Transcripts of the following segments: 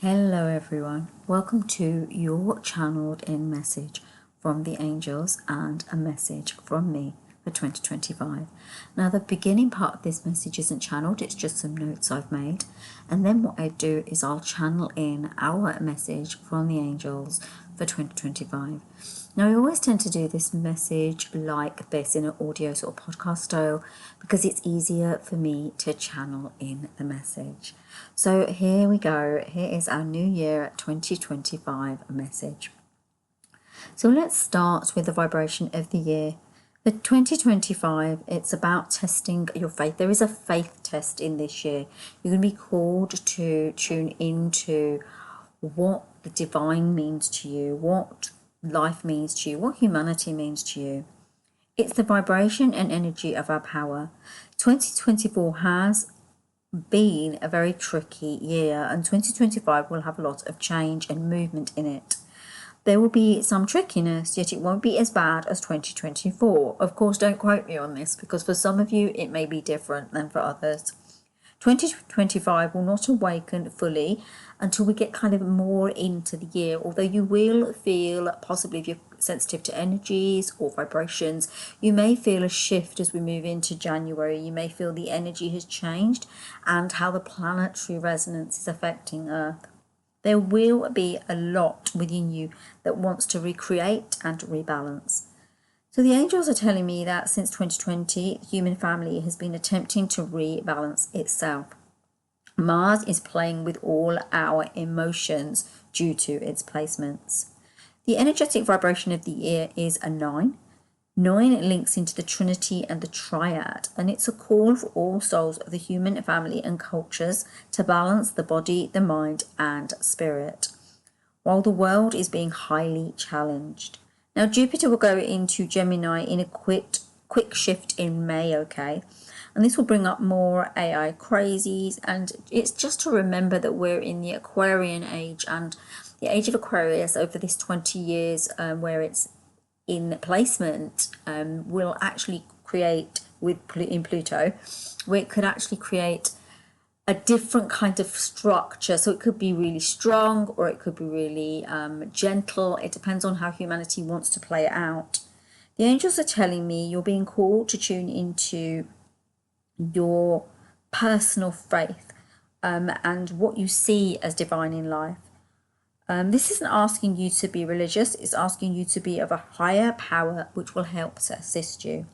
Hello everyone, welcome to your channeled in message from the angels and a message from me for 2025. Now the beginning part of this message isn't channeled, it's just some notes I've made, and then what I do is I'll channel in our message from the angels for 2025. Now I always tend to do this message like this in an audio sort of podcast style because it's easier for me to channel in the message. So here we go. Here is our New Year 2025 message. So let's start with the vibration of the year. The 2025, it's about testing your faith. There is a faith test in this year. You're going to be called to tune into what the divine means to you, what life means to you, what humanity means to you. It's the vibration and energy of our power. 2024 has been a very tricky year, and 2025 will have a lot of change and movement in it. There will be some trickiness, yet it won't be as bad as 2024. Of course, don't quote me on this, because for some of you it may be different than for others. 2025 will not awaken fully until we get kind of more into the year, although you will feel, possibly if you're sensitive to energies or vibrations, you may feel a shift as we move into January. You may feel the energy has changed and how the planetary resonance is affecting Earth. There will be a lot within you that wants to recreate and rebalance. So the angels are telling me that since 2020, the human family has been attempting to rebalance itself. Mars is playing with all our emotions due to its placements. The energetic vibration of the year is a 9. 9 links into the Trinity and the Triad, and it's a call for all souls of the human family and cultures to balance the body, the mind, and spirit, while the world is being highly challenged. Now, Jupiter will go into Gemini in a quick shift in May, okay? And this will bring up more AI crazies, and it's just to remember that we're in the Aquarian age, and the age of Aquarius over this 20 years where it's in placement will actually create, in Pluto, where it could actually create a different kind of structure. So it could be really strong or it could be really gentle. It depends on how humanity wants to play it out. The angels are telling me you're being called to tune into your personal faith and what you see as divine in life. This isn't asking you to be religious, it's asking you to be of a higher power which will help to assist you.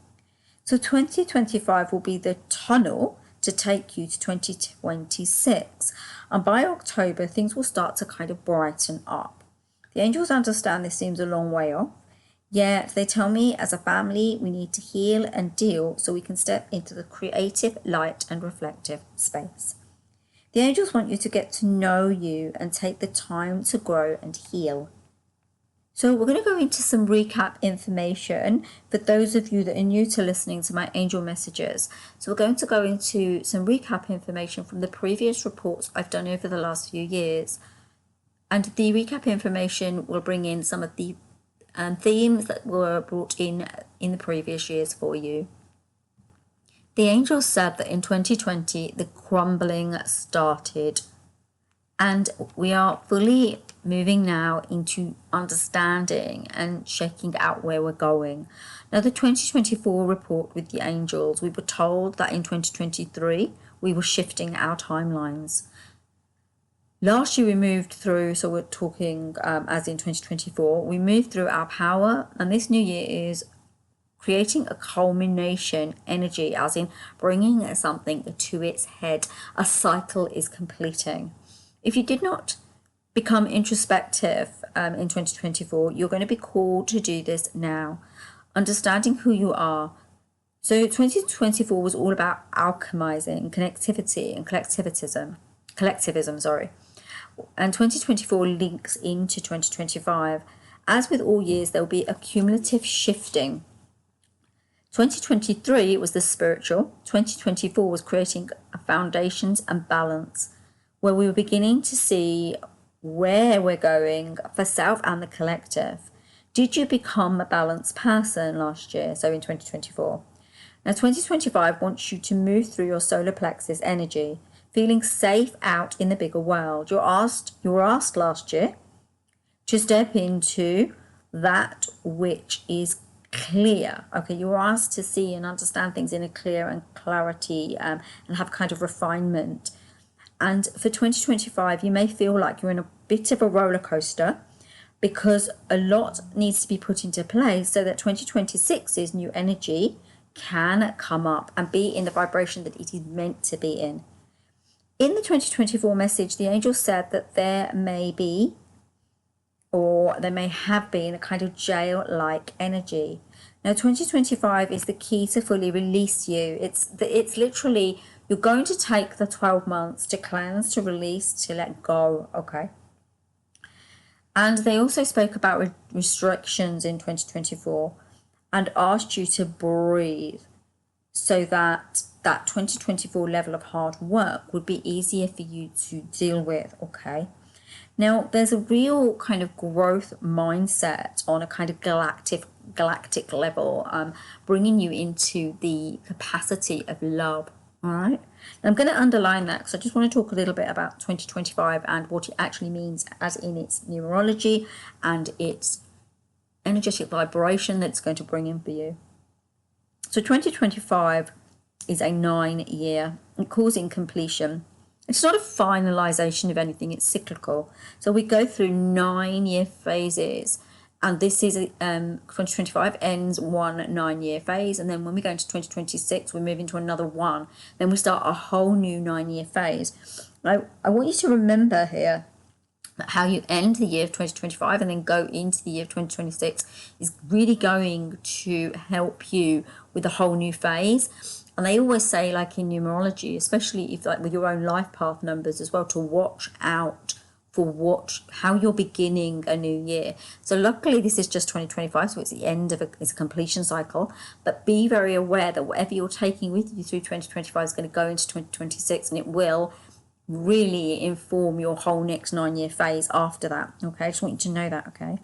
So 2025 will be the tunnel to take you to 2026, and by October things will start to kind of brighten up. The angels understand this seems a long way off, yet they tell me as a family we need to heal and deal so we can step into the creative, light and reflective space. The angels want you to get to know you and take the time to grow and heal. So we're going to go into some recap information for those of you that are new to listening to my angel messages. So we're going to go into some recap information from the previous reports I've done over the last few years. And the recap information will bring in some of the themes that were brought in the previous years for you. The angels said that in 2020, the crumbling started, and we are fully moving now into understanding and checking out where we're going. Now, the 2024 report with the angels, we were told that in 2023, we were shifting our timelines. Last year we moved through, so we're talking as in 2024, we moved through our power, and this new year is creating a culmination energy, as in bringing something to its head. A cycle is completing. If you did not become introspective in 2024, you're going to be called to do this now, understanding who you are. So 2024 was all about alchemizing connectivity and collectivism, and 2024 links into 2025. As with all years, there will be a cumulative shifting. 2023 was the spiritual. 2024 was creating foundations and balance, where we were beginning to see where we're going for self and the collective. Did you become a balanced person last year, so in 2024? Now, 2025 wants you to move through your solar plexus energy, feeling safe out in the bigger world. You were asked last year to step into that which is clear. Okay, you were asked to see and understand things in a clear and clarity, and have kind of refinement. And for 2025, you may feel like you're in a bit of a roller coaster, because a lot needs to be put into place so that 2026's new energy can come up and be in the vibration that it is meant to be in. In the 2024 message, the angel said that there may be, or there may have been, a kind of jail-like energy. Now, 2025 is the key to fully release you. It's literally, you're going to take the 12 months to cleanse, to release, to let go, okay? And they also spoke about restrictions in 2024 and asked you to breathe so that that 2024 level of hard work would be easier for you to deal with, okay? Now, there's a real kind of growth mindset on a kind of galactic level, bringing you into the capacity of love, all right? And I'm going to underline that because I just want to talk a little bit about 2025 and what it actually means as in its numerology and its energetic vibration that's going to bring in for you. So 2025 is a 9-year. It calls in completion. It's not a finalization of anything, it's cyclical. So we go through 9-year phases, and this is 2025 ends one 9-year phase, and then when we go into 2026 we move into another one, then we start a whole new 9-year phase. I want you to remember here that how you end the year of 2025 and then go into the year of 2026 is really going to help you with a whole new phase. And they always say, like in numerology, especially if like with your own life path numbers as well, to watch out for how you're beginning a new year. So luckily this is just 2025, so it's the end of it's a completion cycle. But be very aware that whatever you're taking with you through 2025 is going to go into 2026, and it will really inform your whole next 9-year phase after that. Okay, I just want you to know that. Okay.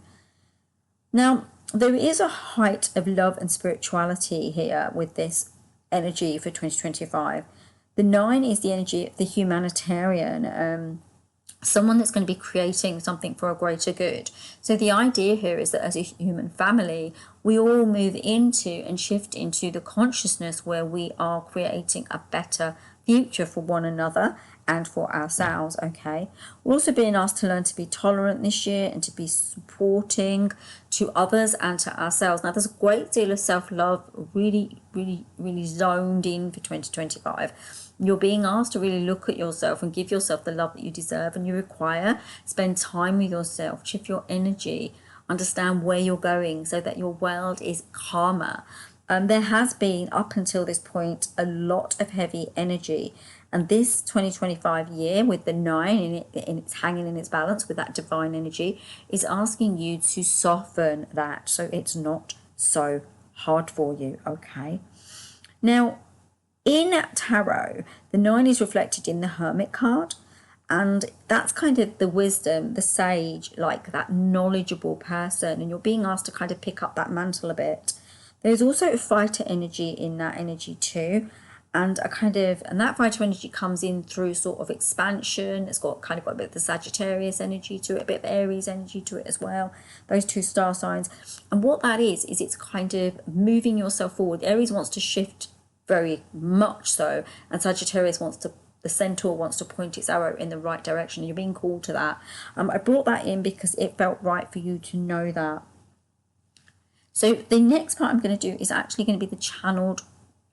Now there is a height of love and spirituality here with this energy for 2025. The 9 is the energy of the humanitarian, someone that's going to be creating something for a greater good. So the idea here is that as a human family, we all move into and shift into the consciousness where we are creating a better future for one another and for ourselves, okay? We're also being asked to learn to be tolerant this year and to be supporting to others and to ourselves. Now, there's a great deal of self-love really zoned in for 2025. You're being asked to really look at yourself and give yourself the love that you deserve and you require. Spend time with yourself, shift your energy, understand where you're going so that your world is calmer. There has been, up until this point, a lot of heavy energy. And this 2025 year with the 9 in it's hanging in its balance with that divine energy is asking you to soften that so it's not so hard for you, okay? Now, in tarot, the 9 is reflected in the Hermit card, and that's kind of the wisdom, the sage, like that knowledgeable person, and you're being asked to kind of pick up that mantle a bit. There's also a fighter energy in that energy too, and that fighter energy comes in through sort of expansion. It's got a bit of the Sagittarius energy to it, a bit of Aries energy to it as well, those 2 star signs. And what that is it's kind of moving yourself forward. Aries wants to shift very much so, and Sagittarius the centaur wants to point its arrow in the right direction. You're being called to that. I brought that in because it felt right for you to know that. So the next part I'm going to do is actually going to be the channeled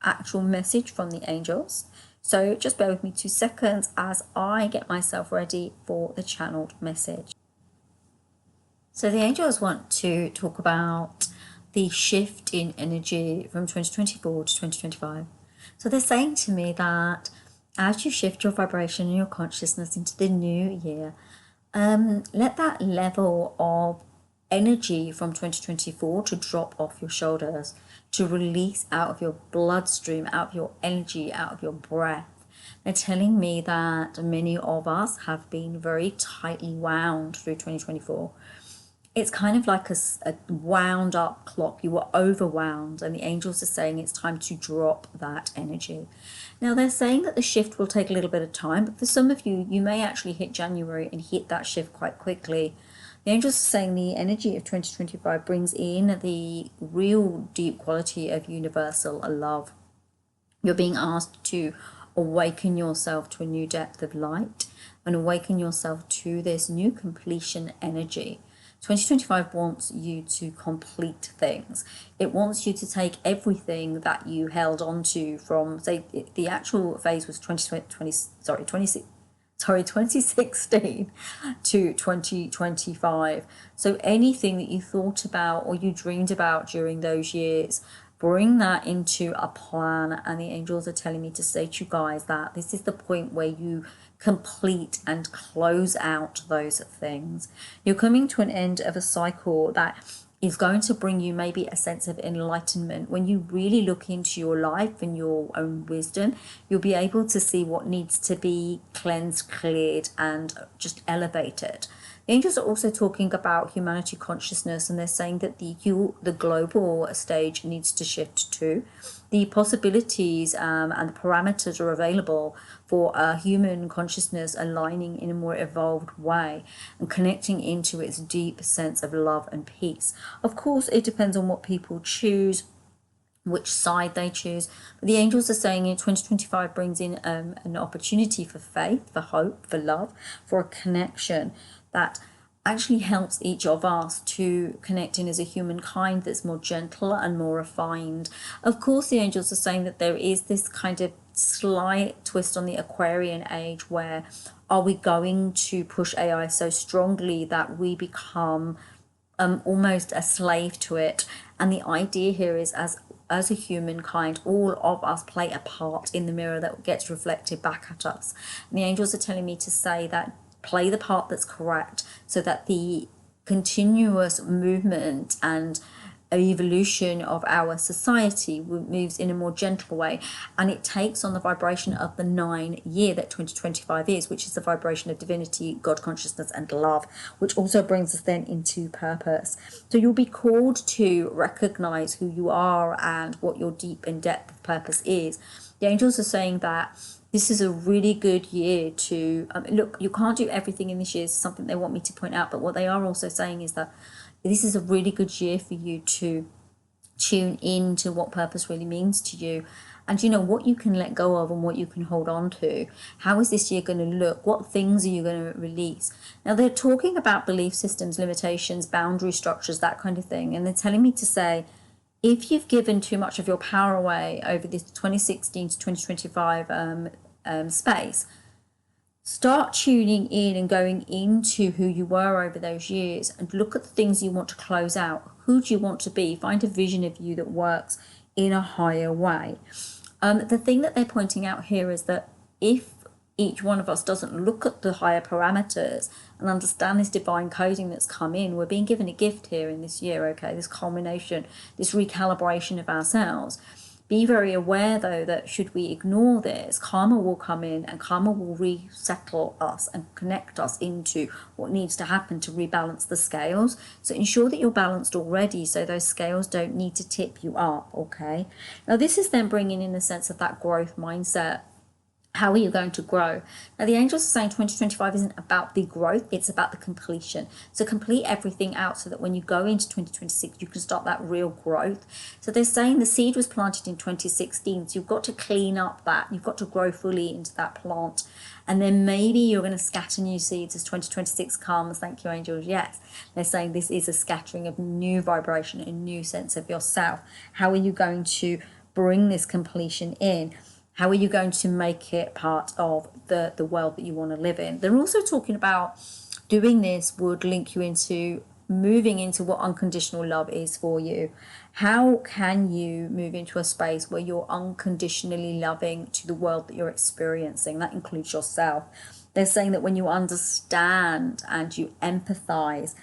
actual message from the angels. So just bear with me 2 seconds as I get myself ready for the channeled message. So the angels want to talk about the shift in energy from 2024 to 2025. So they're saying to me that as you shift your vibration and your consciousness into the new year, let that level of energy from 2024 to drop off your shoulders, to release out of your bloodstream, out of your energy, out of your breath. They're telling me that many of us have been very tightly wound through 2024. it's kind of like a wound up clock. You were overwhelmed, and the angels are saying it's time to drop that energy. Now, they're saying that the shift will take a little bit of time, but for some of you, you may actually hit January and hit that shift quite quickly. The angels are saying the energy of 2025 brings in the real deep quality of universal love. You're being asked to awaken yourself to a new depth of light and awaken yourself to this new completion energy. 2025 wants you to complete things. It wants you to take everything that you held on to from, say, the actual phase was 2016 to 2025. So anything that you thought about or you dreamed about during those years, bring that into a plan. And the angels are telling me to say to you guys that this is the point where you complete and close out those things. You're coming to an end of a cycle that is going to bring you maybe a sense of enlightenment. When you really look into your life and your own wisdom, you'll be able to see what needs to be cleansed, cleared, and just elevated. The angels are also talking about humanity consciousness, and they're saying that the global stage needs to shift too. The possibilities and the parameters are available for a human consciousness aligning in a more evolved way and connecting into its deep sense of love and peace. Of course, it depends on what people choose, which side they choose. But the angels are saying 2025 brings in an opportunity for faith, for hope, for love, for a connection that actually helps each of us to connect in as a humankind that's more gentle and more refined. Of course, the angels are saying that there is this kind of slight twist on the Aquarian age where are we going to push AI so strongly that we become almost a slave to it? And the idea here is as a humankind, all of us play a part in the mirror that gets reflected back at us. And the angels are telling me to say that play the part that's correct so that the continuous movement and evolution of our society moves in a more gentle way, and it takes on the vibration of the 9 year that 2025 is, which is the vibration of divinity, God consciousness, and love, which also brings us then into purpose. So you'll be called to recognize who you are and what your deep and depth of purpose is. The angels are saying that this is a really good year to look, you can't do everything in this year, is something they want me to point out, but what they are also saying is that this is a really good year for you to tune in to what purpose really means to you, and what you can let go of and what you can hold on to. How is this year going to look? What things are you going to release? Now, they're talking about belief systems, limitations, boundary structures, that kind of thing, and they're telling me to say, if you've given too much of your power away over this 2016 to 2025 space, start tuning in and going into who you were over those years and look at the things you want to close out. Who do you want to be? Find a vision of you that works in a higher way. The thing that they're pointing out here is that if each one of us doesn't look at the higher parameters and understand this divine coding that's come in, we're being given a gift here in this year, okay? This culmination, this recalibration of ourselves. Be very aware, though, that should we ignore this, karma will come in and karma will resettle us and connect us into what needs to happen to rebalance the scales. So ensure that you're balanced already so those scales don't need to tip you up, okay? Now, this is then bringing in the sense of that growth mindset. How are you going to grow? Now, the angels are saying 2025 isn't about the growth, it's about the completion. So complete everything out so that when you go into 2026, you can start that real growth. So they're saying the seed was planted in 2016, so you've got to clean up that. You've got to grow fully into that plant. And then maybe you're going to scatter new seeds as 2026 comes. Thank you, angels. Yes, they're saying this is a scattering of new vibration, a new sense of yourself. How are you going to bring this completion in? How are you going to make it part of the world that you want to live in? They're also talking about doing this would link you into moving into what unconditional love is for you. How can you move into a space where you're unconditionally loving to the world that you're experiencing? That includes yourself. They're saying that when you understand and you empathize,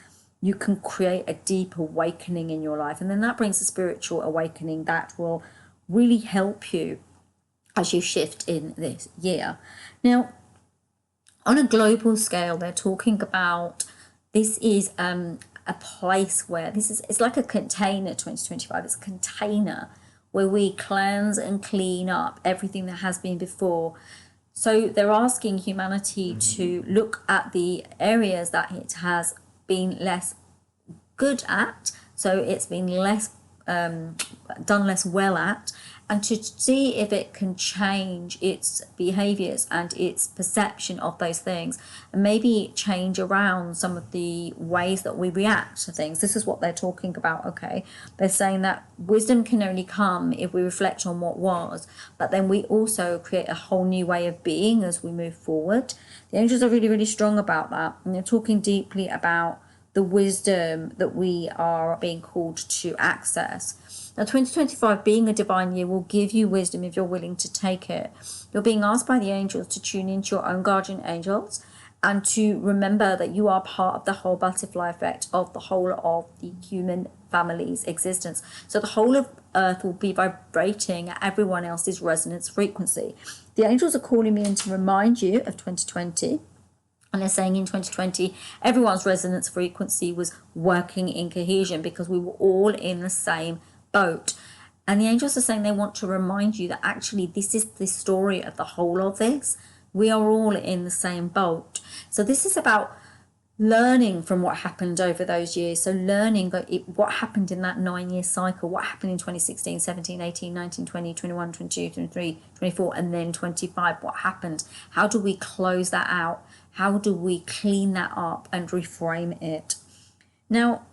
you can create a deep awakening in your life. And then that brings a spiritual awakening that will really help you as you shift in this year. Now, on a global scale, they're talking about this is a place where it's like a container. 2025, it's a container where we cleanse and clean up everything that has been before. So they're asking humanity to look at the areas that it has been less good at, so it's been less done less well at, and to see if it can change its behaviors and its perception of those things, and maybe change around some of the ways that we react to things. This is what they're talking about. Okay, they're saying that wisdom can only come if we reflect on what was, but then we also create a whole new way of being as we move forward. The angels are really, really strong about that, and they're talking deeply about the wisdom that we are being called to access. Now, 2025, being a divine year, will give you wisdom if you're willing to take it. You're being asked by the angels to tune into your own guardian angels and to remember that you are part of the whole butterfly effect of the whole of the human family's existence. So the whole of Earth will be vibrating at everyone else's resonance frequency. The angels are calling me in to remind you of 2020. And they're saying in 2020, everyone's resonance frequency was working in cohesion because we were all in the same boat. And the angels are saying they want to remind you that actually this is the story of the whole of this. We are all in the same boat. So this is about learning from what happened over those years. So learning what happened in that 9-year cycle, what happened in 2016, 17, 18, 19, 20, 21, 22, 23, 24, and then 25. What happened? How do we close that out? How do we clean that up and reframe it? Now,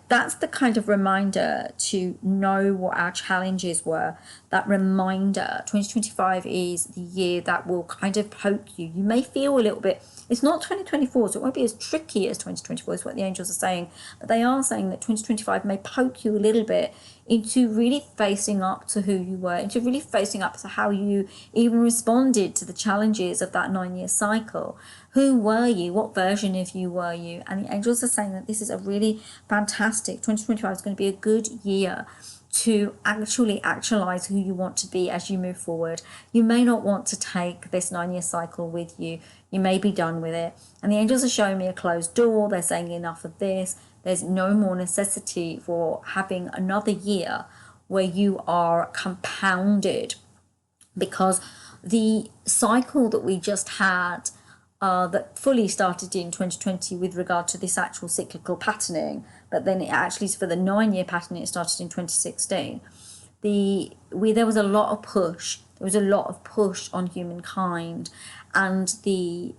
that's the kind of reminder to know what our challenges were. That reminder, 2025 is the year that will kind of poke you. You may feel a little bit, it's not 2024, so it won't be as tricky as 2024 is what the angels are saying, but they are saying that 2025 may poke you a little bit into really facing up to who you were, into really facing up to how you even responded to the challenges of that 9-year cycle. Who were you? What version of you were you? And the angels are saying that this is a really fantastic, 2025 is going to be a good year to actually actualize who you want to be as you move forward. You may not want to take this 9-year cycle with you. You may be done with it. And the angels are showing me a closed door. They're saying enough of this. There's no more necessity for having another year where you are compounded, because the cycle that we just had that fully started in 2020 with regard to this actual cyclical patterning, but then it actually for the 9-year patterning, it started in 2016. There was a lot of push. There was a lot of push on humankind, and the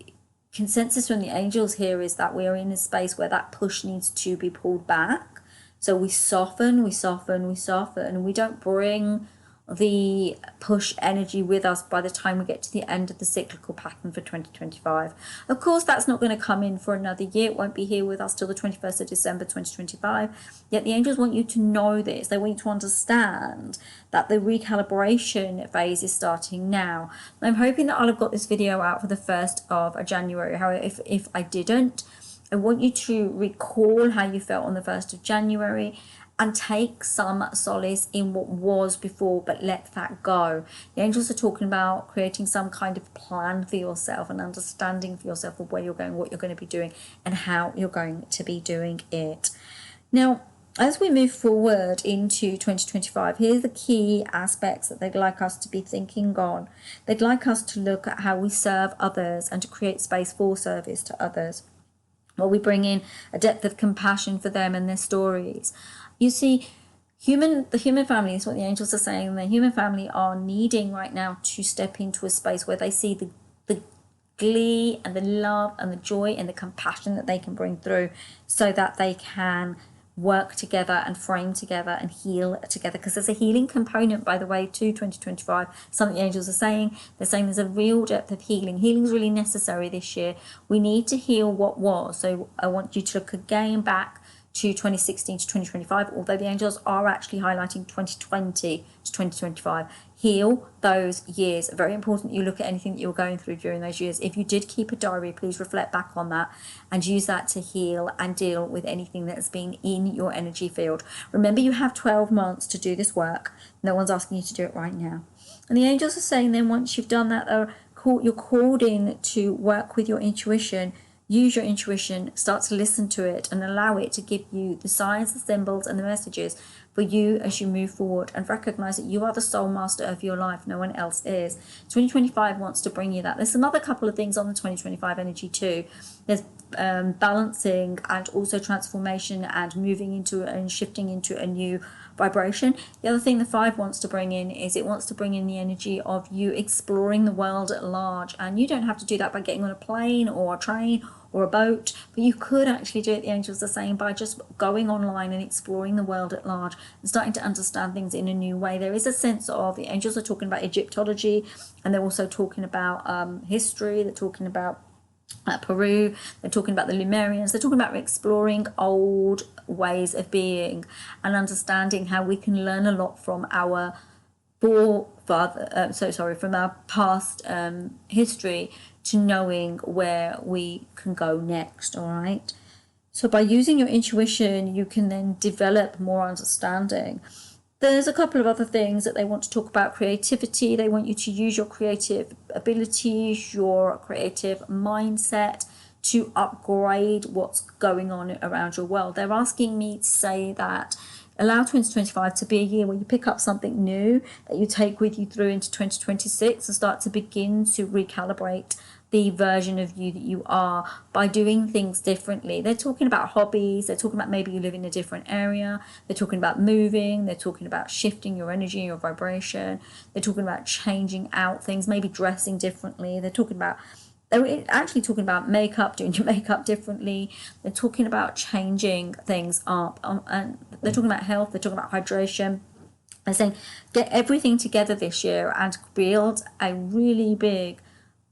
consensus from the angels here is that we are in a space where that push needs to be pulled back. So we soften, and we don't bring the push energy with us by the time we get to the end of the cyclical pattern for 2025. Of course, that's not going to come in for another year. It won't be here with us till the 21st of December 2025. Yet the angels want you to know this. They want you to understand that the recalibration phase is starting now. I'm hoping that I'll have got this video out for the 1st of January. However, if I didn't, I want you to recall how you felt on the 1st of January and take some solace in what was before, but let that go. The angels are talking about creating some kind of plan for yourself, and understanding for yourself of where you're going, what you're going to be doing, and how you're going to be doing it. Now, as we move forward into 2025, here's the key aspects that they'd like us to be thinking on. They'd like us to look at how we serve others and to create space for service to others, while we bring in a depth of compassion for them and their stories. You see, the human family is what the angels are saying. The human family are needing right now to step into a space where they see the glee and the love and the joy and the compassion that they can bring through, so that they can work together and frame together and heal together. Because there's a healing component, by the way, to 2025. Something the angels are saying. They're saying there's a real depth of healing. Healing is really necessary this year. We need to heal what was. So I want you to look again back to 2016 to 2025, although the angels are actually highlighting 2020 to 2025. Heal those years. Very important you look at anything that you're going through during those years. If you did keep a diary, please reflect back on that and use that to heal and deal with anything that has been in your energy field. Remember, you have 12 months to do this work. No one's asking you to do it right now. And the angels are saying then once you've done that, you're called in to work with your intuition. use your intuition, start to listen to it and allow it to give you the signs, the symbols and the messages for you as you move forward, and recognize that you are the soul master of your life. No one else is. 2025 wants to bring you that. There's another couple of things on the 2025 energy too. There's balancing and also transformation and moving into and shifting into a new vibration. The other thing the 5 wants to bring in is it wants to bring in the energy of you exploring the world at large, and you don't have to do that by getting on a plane or a train or a boat, but you could actually do it, the angels are saying, by just going online and exploring the world at large and starting to understand things in a new way. There is a sense of, the angels are talking about Egyptology, and they're also talking about history, they're talking about Peru, they're talking about the Lemurians, they're talking about exploring old ways of being and understanding how we can learn a lot from our from our past history to knowing where we can go next. All right, so by using your intuition you can then develop more understanding. There's a couple of other things that they want to talk about. Creativity. They want you to use your creative abilities, your creative mindset to upgrade what's going on around your world. They're asking me to say that allow 2025 to be a year where you pick up something new that you take with you through into 2026 and start to begin to recalibrate the version of you that you are by doing things differently. They're talking about hobbies, they're talking about maybe you live in a different area, they're talking about moving, they're talking about shifting your energy, your vibration, they're talking about changing out things, maybe dressing differently, they're actually talking about makeup, doing your makeup differently. They're talking about changing things up, and they're talking about health, they're talking about hydration. They're saying get everything together this year and build a really big,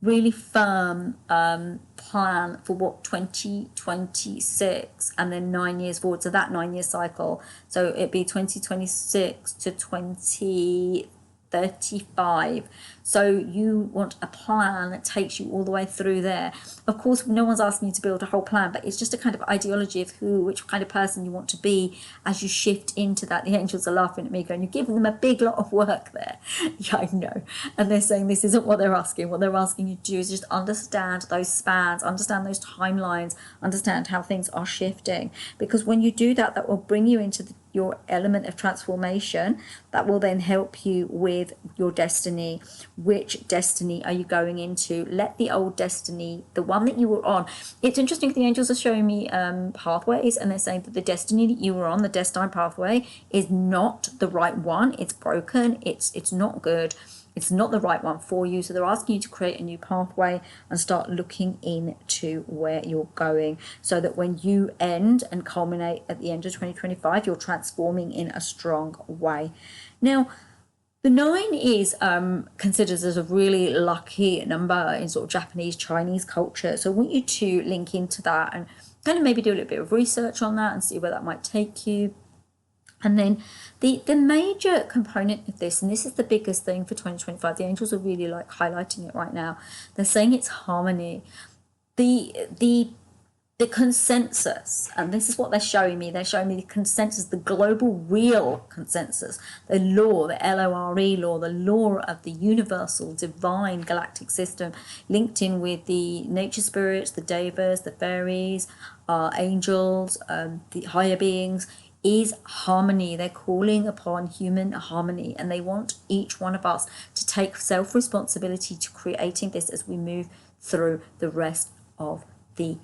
really firm plan for what 2026 and then 9 years forward. So that 9 year cycle, so it'd be 2026 to 2035. So you want a plan that takes you all the way through there. Of course, no one's asking you to build a whole plan, but it's just a kind of ideology of which kind of person you want to be as you shift into that. The angels are laughing at me going, you're giving them a big lot of work there. Yeah, I know. And they're saying this isn't what they're asking. What they're asking you to do is just understand those spans, understand those timelines, understand how things are shifting. Because when you do that, that will bring you into your element of transformation that will then help you with your destiny. Which destiny are you going into? Let the old destiny, the one that you were on. It's interesting, the angels are showing me pathways, and they're saying that the destiny that you were on, the destined pathway, is not the right one. It's broken. It's not good. It's not the right one for you. So they're asking you to create a new pathway and start looking into where you're going, so that when you end and culminate at the end of 2025, you're transforming in a strong way. Now, the 9 is considered as a really lucky number in sort of Japanese, Chinese culture. So I want you to link into that and kind of maybe do a little bit of research on that and see where that might take you. And then the major component of this, and this is the biggest thing for 2025, the angels are really like highlighting it right now. They're saying it's harmony. The consensus, and this is what they're showing me. They're showing me the consensus, the global real consensus, the law, the LORE law, the law of the universal divine galactic system, linked in with the nature spirits, the devas, the fairies, angels, the higher beings, is harmony. They're calling upon human harmony, and they want each one of us to take self-responsibility to creating this as we move through the rest of the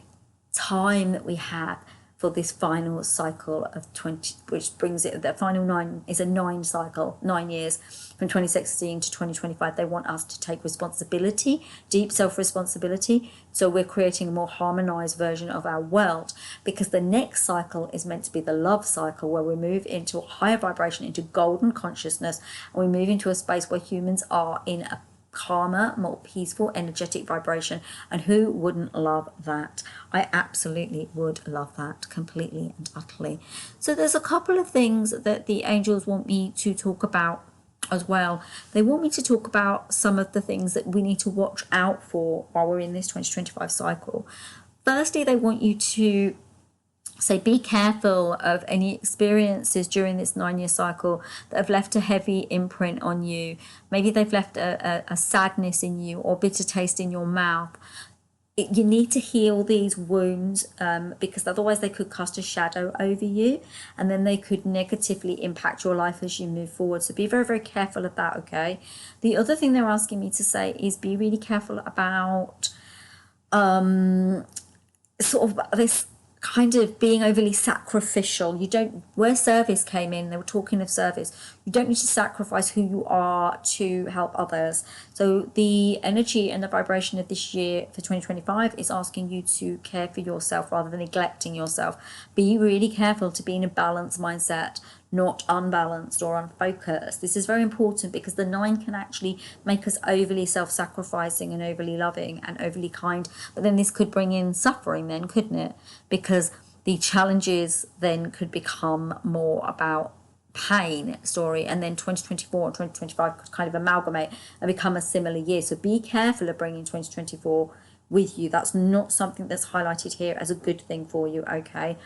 time that we have for this final cycle of 20, which brings it, the final 9 is a 9 cycle, 9 years from 2016 to 2025. They want us to take responsibility, deep self-responsibility, so we're creating a more harmonized version of our world, because the next cycle is meant to be the love cycle, where we move into a higher vibration, into golden consciousness, and we move into a space where humans are in a calmer, more peaceful, energetic vibration. And who wouldn't love that? I absolutely would love that completely and utterly. So there's a couple of things that the angels want me to talk about as well. They want me to talk about some of the things that we need to watch out for while we're in this 2025 cycle. Firstly, they want you to say be careful of any experiences during this 9-year cycle that have left a heavy imprint on you. Maybe they've left a sadness in you or bitter taste in your mouth. you need to heal these wounds, because otherwise they could cast a shadow over you, and then they could negatively impact your life as you move forward. So be very, very careful of that, okay? The other thing they're asking me to say is be really careful about sort of this kind of being overly sacrificial. You don't, where service came in, they were talking of service, you don't need to sacrifice who you are to help others. So the energy and the vibration of this year for 2025 is asking you to care for yourself rather than neglecting yourself. Be really careful to be in a balanced mindset, not unbalanced or unfocused. This is very important because the 9 can actually make us overly self-sacrificing and overly loving and overly kind. But then this could bring in suffering then, couldn't it? Because the challenges then could become more about pain story, and then 2024 and 2025 could kind of amalgamate and become a similar year. So be careful of bringing 2024 with you. That's not something that's highlighted here as a good thing for you, okay?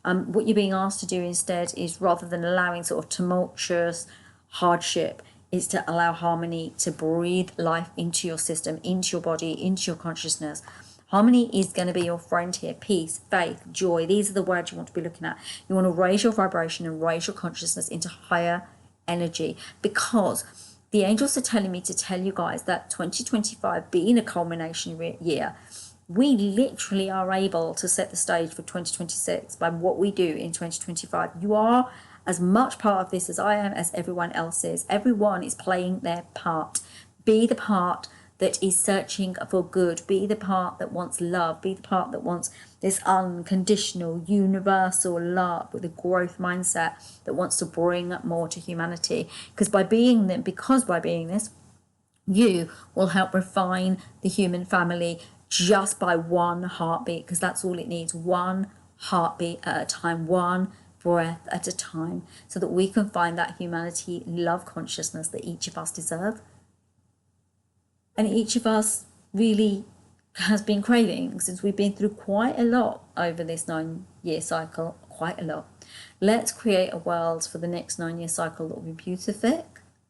What you're being asked to do instead is, rather than allowing sort of tumultuous hardship, is to allow harmony, to breathe life into your system, into your body, into your consciousness. Harmony is going to be your friend here. Peace, faith, joy. These are the words you want to be looking at. You want to raise your vibration and raise your consciousness into higher energy, because the angels are telling me to tell you guys that 2025 being a culmination year, we literally are able to set the stage for 2026 by what we do in 2025. You are as much part of this as I am, as everyone else is. Everyone is playing their part. Be the part that is searching for good. Be the part that wants love. Be the part that wants this unconditional, universal love with a growth mindset that wants to bring more to humanity. Because by being this, you will help refine the human family just by one heartbeat, because that's all it needs. One heartbeat at a time, one breath at a time, so that we can find that humanity love consciousness that each of us deserve. And each of us really has been craving, since we've been through quite a lot over this 9-year cycle, quite a lot. Let's create a world for the next 9-year cycle that will be beautific,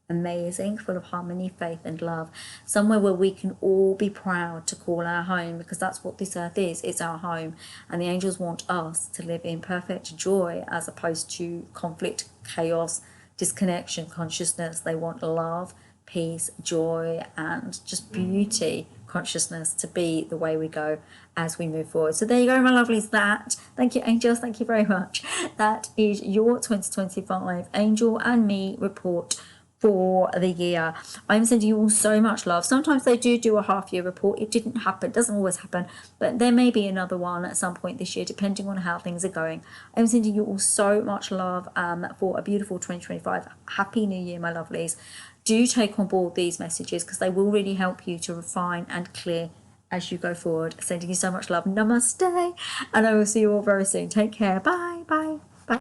amazing, full of harmony, faith and love. Somewhere where we can all be proud to call our home, because that's what this earth is. It's our home. And the angels want us to live in perfect joy as opposed to conflict, chaos, disconnection, consciousness. They want love, peace, joy and just beauty consciousness to be the way we go as we move forward. So there you go, my lovelies. Thank you, angels, thank you very much. That is your 2025 angel and me report for the year. I'm sending you all so much love. Sometimes they do a half-year report. It didn't happen, doesn't always happen, but there may be another one at some point this year, depending on how things are going. I'm sending you all so much love for a beautiful 2025. Happy New Year, my lovelies. Do take on board these messages, because they will really help you to refine and clear as you go forward. Sending you so much love. Namaste, and I will see you all very soon. Take care. Bye, bye, bye.